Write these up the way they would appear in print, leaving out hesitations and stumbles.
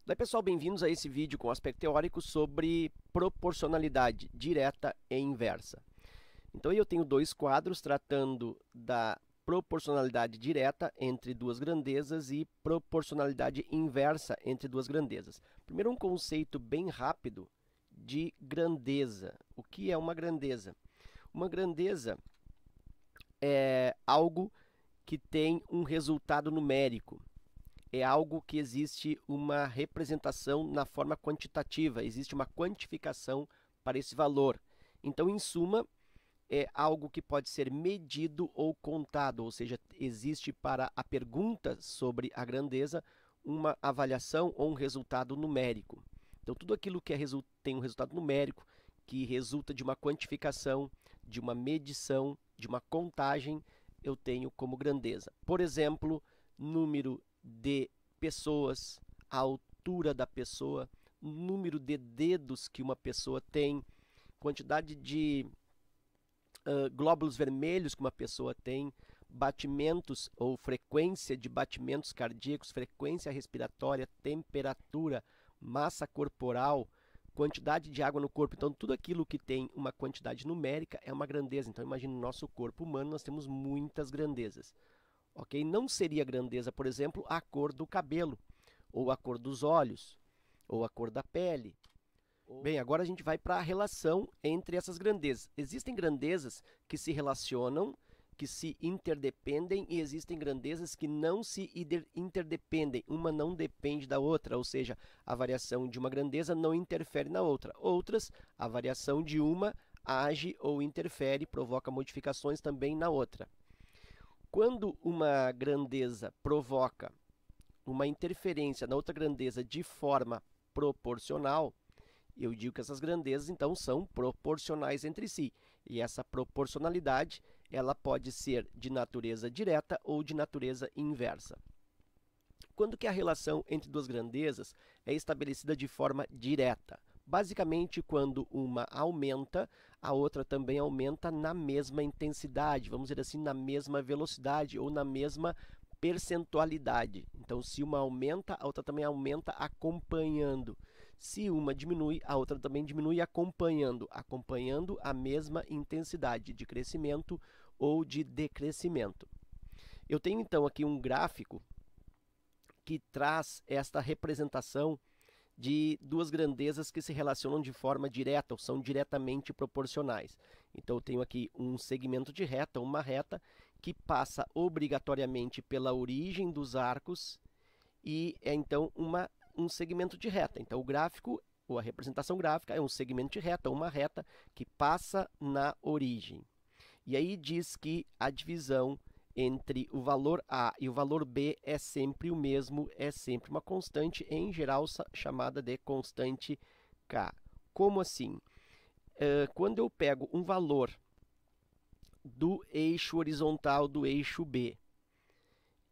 Olá pessoal, bem-vindos a esse vídeo com aspecto teórico sobre proporcionalidade direta e inversa. Então eu tenho dois quadros tratando da proporcionalidade direta entre duas grandezas e proporcionalidade inversa entre duas grandezas. Primeiro, um conceito bem rápido de grandeza. O que é uma grandeza? Uma grandeza é algo que tem um resultado numérico. É algo que existe uma representação na forma quantitativa, existe uma quantificação para esse valor. Então, em suma, é algo que pode ser medido ou contado, ou seja, existe para a pergunta sobre a grandeza uma avaliação ou um resultado numérico. Então, tudo aquilo que tem um resultado numérico, que resulta de uma quantificação, de uma medição, de uma contagem, eu tenho como grandeza. Por exemplo, número de pessoas, a altura da pessoa, número de dedos que uma pessoa tem, quantidade de glóbulos vermelhos que uma pessoa tem, batimentos ou frequência de batimentos cardíacos, frequência respiratória, temperatura, massa corporal, quantidade de água no corpo. Então, tudo aquilo que tem uma quantidade numérica é uma grandeza. Então, imagine no nosso corpo humano, nós temos muitas grandezas. Ok? Não seria grandeza, por exemplo, a cor do cabelo, ou a cor dos olhos, ou a cor da pele. Bem, agora a gente vai para a relação entre essas grandezas. Existem grandezas que se relacionam, que se interdependem, e existem grandezas que não se interdependem. Uma não depende da outra, ou seja, a variação de uma grandeza não interfere na outra. Outras, a variação de uma age ou interfere, provoca modificações também na outra. Quando uma grandeza provoca uma interferência na outra grandeza de forma proporcional, eu digo que essas grandezas, então, são proporcionais entre si. E essa proporcionalidade, ela pode ser de natureza direta ou de natureza inversa. Quando que a relação entre duas grandezas é estabelecida de forma direta? Basicamente, quando uma aumenta, a outra também aumenta na mesma intensidade, vamos dizer assim, na mesma velocidade ou na mesma percentualidade. Então, se uma aumenta, a outra também aumenta acompanhando. Se uma diminui, a outra também diminui acompanhando a mesma intensidade de crescimento ou de decrescimento. Eu tenho então aqui um gráfico que traz esta representação de duas grandezas que se relacionam de forma direta ou são diretamente proporcionais. Então, eu tenho aqui um segmento de reta, uma reta, que passa obrigatoriamente pela origem dos arcos e é, então, um segmento de reta. Então, o gráfico, ou a representação gráfica, é um segmento de reta, uma reta que passa na origem. E aí diz que a divisão entre o valor A e o valor B é sempre o mesmo, é sempre uma constante, em geral chamada de constante K. Como assim? Quando eu pego um valor do eixo horizontal do eixo B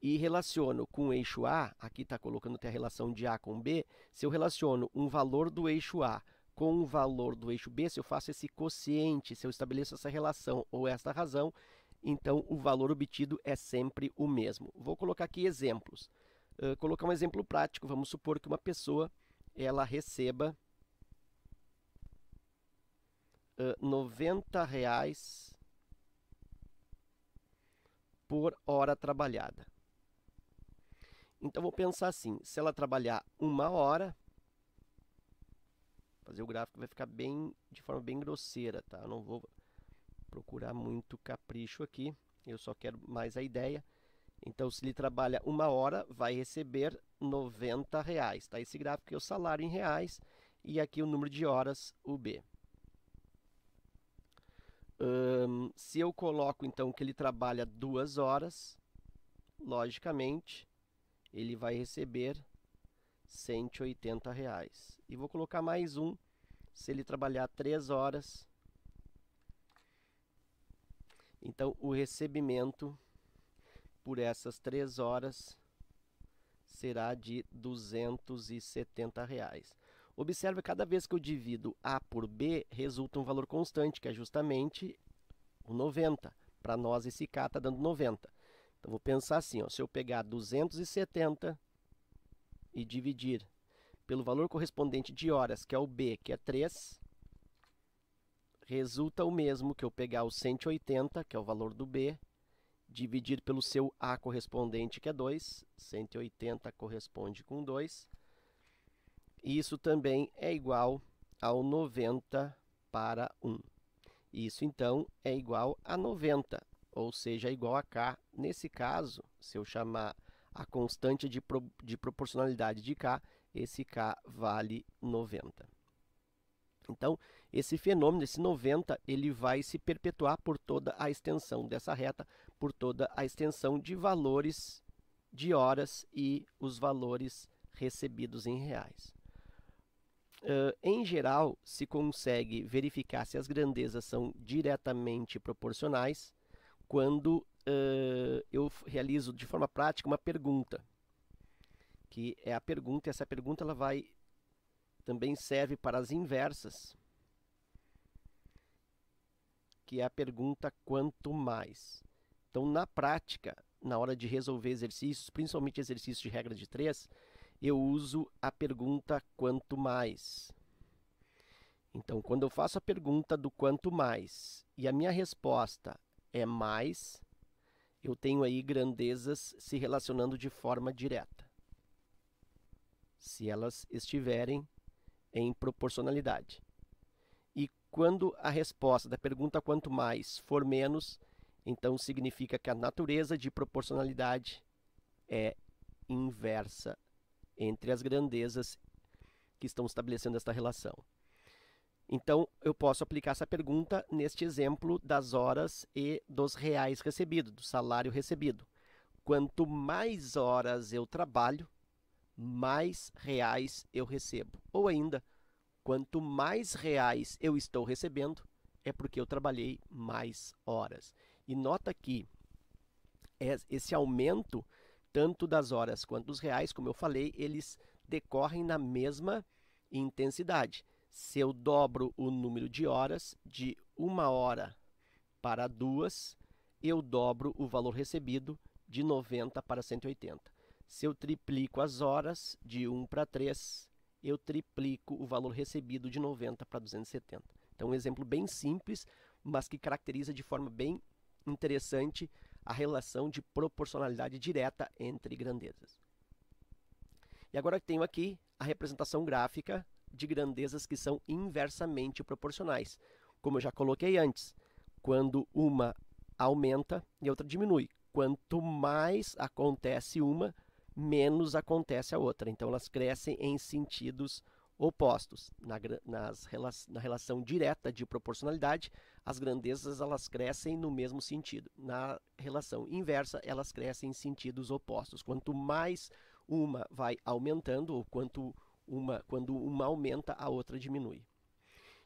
e relaciono com o eixo A, aqui está colocando até a relação de A com B, se eu relaciono um valor do eixo A com o valor do eixo B, se eu faço esse quociente, se eu estabeleço essa relação ou esta razão, então o valor obtido é sempre o mesmo. Vou colocar aqui exemplos. Colocar um exemplo prático. Vamos supor que uma pessoa ela receba R$ 90 por hora trabalhada. Então, vou pensar assim, se ela trabalhar 1 hora, fazer o gráfico vai ficar de forma bem grosseira, tá? Eu não vou procurar muito capricho aqui, eu só quero mais a ideia. Então, se ele trabalha 1 hora, vai receber R$ 90, tá? Esse gráfico é o salário em reais e aqui o número de horas, o B. Se eu coloco, então, que ele trabalha 2 horas, logicamente, ele vai receber R$ 180. E vou colocar mais um, se ele trabalhar 3 horas, então o recebimento por essas 3 horas será de R$ 270. Observe, cada vez que eu divido A por B, resulta um valor constante, que é justamente o 90. Para nós, esse K está dando 90. Então, vou pensar assim, ó, se eu pegar 270 e dividir pelo valor correspondente de horas, que é o B, que é 3, resulta o mesmo que eu pegar o 180, que é o valor do B, dividir pelo seu A correspondente, que é 2, 180 corresponde com 2, e isso também é igual ao 90 para 1. Isso, então, é igual a 90, ou seja, é igual a K. Nesse caso, se eu chamar a constante de proporcionalidade de K, esse K vale 90. Então, esse fenômeno, esse 90, ele vai se perpetuar por toda a extensão dessa reta, por toda a extensão de valores de horas e os valores recebidos em reais. Em geral, se consegue verificar se as grandezas são diretamente proporcionais quando eu realizo de forma prática uma pergunta, que é a pergunta, essa pergunta ela também serve para as inversas, que é a pergunta quanto mais. Então, na prática, na hora de resolver exercícios, principalmente exercícios de regra de 3, eu uso a pergunta quanto mais. Então, quando eu faço a pergunta do quanto mais e a minha resposta é mais, eu tenho aí grandezas se relacionando de forma direta, se elas estiverem em proporcionalidade. E quando a resposta da pergunta quanto mais for menos, então significa que a natureza de proporcionalidade é inversa entre as grandezas que estão estabelecendo esta relação. Então, eu posso aplicar essa pergunta neste exemplo das horas e dos reais recebidos, do salário recebido. Quanto mais horas eu trabalho, mais reais eu recebo. Ou ainda, quanto mais reais eu estou recebendo, é porque eu trabalhei mais horas. E nota que esse aumento, tanto das horas quanto dos reais, como eu falei, eles decorrem na mesma intensidade. Se eu dobro o número de horas de 1 hora para 2, eu dobro o valor recebido de 90 para 180. Se eu triplico as horas de 1 para 3, eu triplico o valor recebido de 90 para 270. Então, um exemplo bem simples, mas que caracteriza de forma bem interessante a relação de proporcionalidade direta entre grandezas. E agora eu tenho aqui a representação gráfica de grandezas que são inversamente proporcionais. Como eu já coloquei antes, quando uma aumenta e a outra diminui. Quanto mais acontece uma, menos acontece a outra. Então, elas crescem em sentidos opostos. Na relação direta de proporcionalidade, as grandezas elas crescem no mesmo sentido. Na relação inversa, elas crescem em sentidos opostos. Quanto mais uma vai aumentando, ou quando uma aumenta, a outra diminui.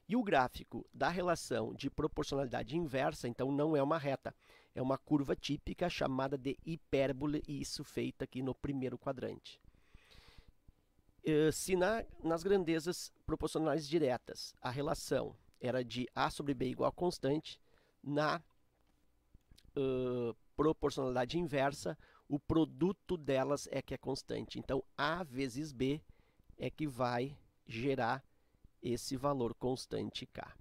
E o gráfico da relação de proporcionalidade inversa, então, não é uma reta. É uma curva típica chamada de hipérbole, e isso feita aqui no primeiro quadrante. Se nas grandezas proporcionais diretas a relação era de A sobre B igual a constante, na proporcionalidade inversa, o produto delas é que é constante. Então, A vezes B é que vai gerar esse valor constante K.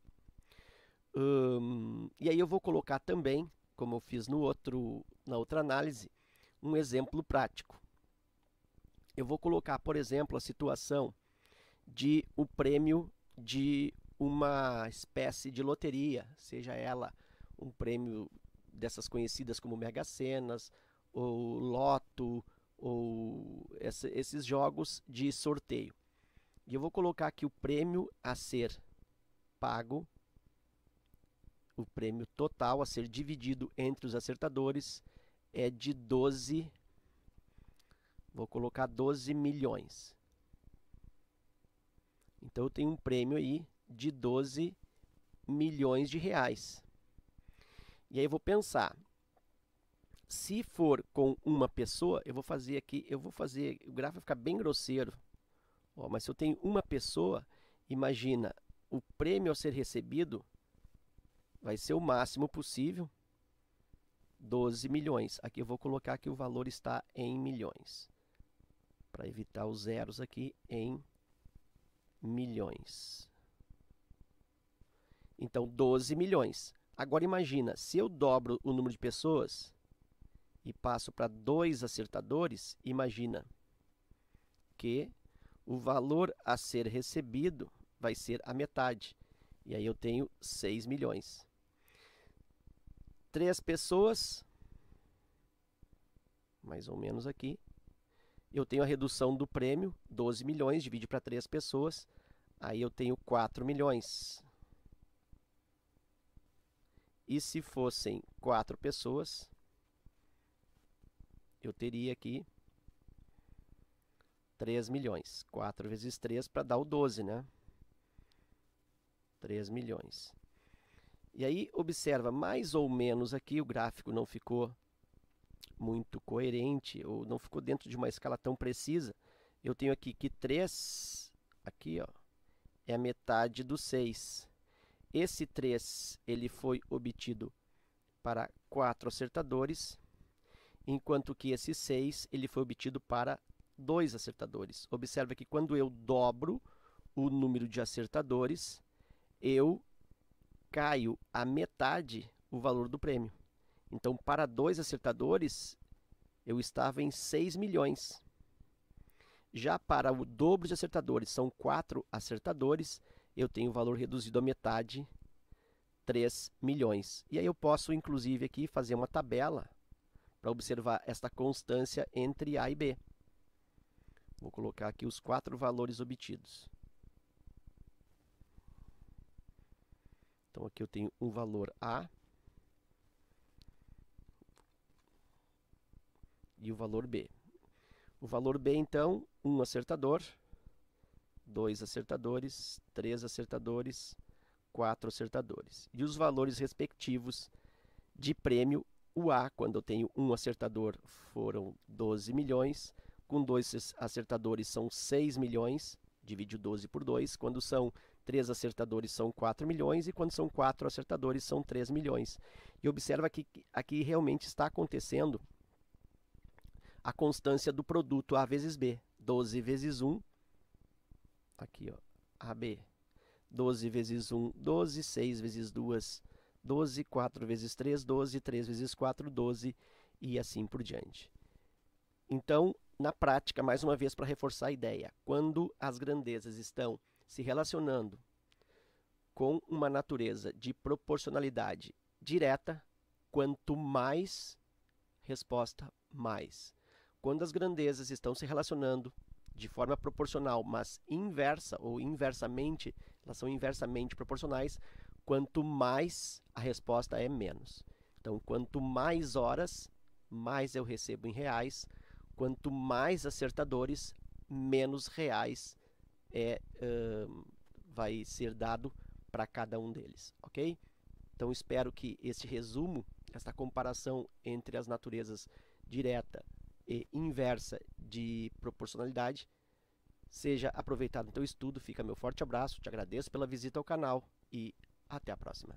E aí eu vou colocar também, como eu fiz na outra análise, um exemplo prático. Eu vou colocar, por exemplo, a situação de o prêmio de uma espécie de loteria, seja ela um prêmio dessas conhecidas como Mega Senas, ou Loto, ou esses jogos de sorteio. E eu vou colocar aqui o prêmio a ser pago, o prêmio total a ser dividido entre os acertadores é de 12, vou colocar 12 milhões. Então, eu tenho um prêmio aí de 12 milhões de reais. E aí eu vou pensar, se for com uma pessoa, eu vou fazer, o gráfico vai ficar bem grosseiro, mas se eu tenho uma pessoa, imagina, o prêmio a ser recebido vai ser o máximo possível, 12 milhões. Aqui eu vou colocar que o valor está em milhões, para evitar os zeros aqui, em milhões. Então, 12 milhões. Agora imagina, se eu dobro o número de pessoas e passo para 2 acertadores, imagina que o valor a ser recebido vai ser a metade. E aí eu tenho 6 milhões. 3 pessoas, mais ou menos aqui. Eu tenho a redução do prêmio, 12 milhões, divide para 3 pessoas. Aí eu tenho 4 milhões. E se fossem 4 pessoas, eu teria aqui 3 milhões. 4 vezes 3 para dar o 12, né? 3 milhões. E aí, observa, mais ou menos aqui, o gráfico não ficou muito coerente, ou não ficou dentro de uma escala tão precisa. Eu tenho aqui que 3, aqui, ó, é a metade do 6. Esse 3, ele foi obtido para 4 acertadores, enquanto que esse 6, ele foi obtido para 2 acertadores. Observa que quando eu dobro o número de acertadores, eu caio a metade o valor do prêmio. Então, para 2 acertadores, eu estava em 6 milhões. Já para o dobro de acertadores, são 4 acertadores, eu tenho o valor reduzido à metade, 3 milhões. E aí eu posso, inclusive, aqui fazer uma tabela para observar esta constância entre A e B. Vou colocar aqui os 4 valores obtidos. Então, aqui eu tenho um valor A e o valor B. O valor B, então, 1 acertador, 2 acertadores, 3 acertadores, 4 acertadores. E os valores respectivos de prêmio, o A, quando eu tenho 1 acertador, foram 12 milhões. Com 2 acertadores, são 6 milhões. Divide o 12 por 2. Quando são 3 acertadores, são 4 milhões. E quando são 4 acertadores, são 3 milhões. E observa que aqui realmente está acontecendo a constância do produto A vezes B. 12 vezes 1, aqui, ó, AB. 12 vezes 1, 12. 6 vezes 2, 12. 4 vezes 3, 12. 3 vezes 4, 12. E assim por diante. Então, na prática, mais uma vez para reforçar a ideia, quando as grandezas estão se relacionando com uma natureza de proporcionalidade direta, quanto mais resposta, mais. Quando as grandezas estão se relacionando de forma proporcional, mas inversa ou inversamente, elas são inversamente proporcionais, quanto mais a resposta é menos. Então, quanto mais horas, mais eu recebo em reais. Quanto mais acertadores, menos reais vai ser dado para cada um deles, ok? Então, espero que este resumo, esta comparação entre as naturezas direta e inversa de proporcionalidade, seja aproveitado no teu estudo. Fica meu forte abraço, te agradeço pela visita ao canal e até a próxima.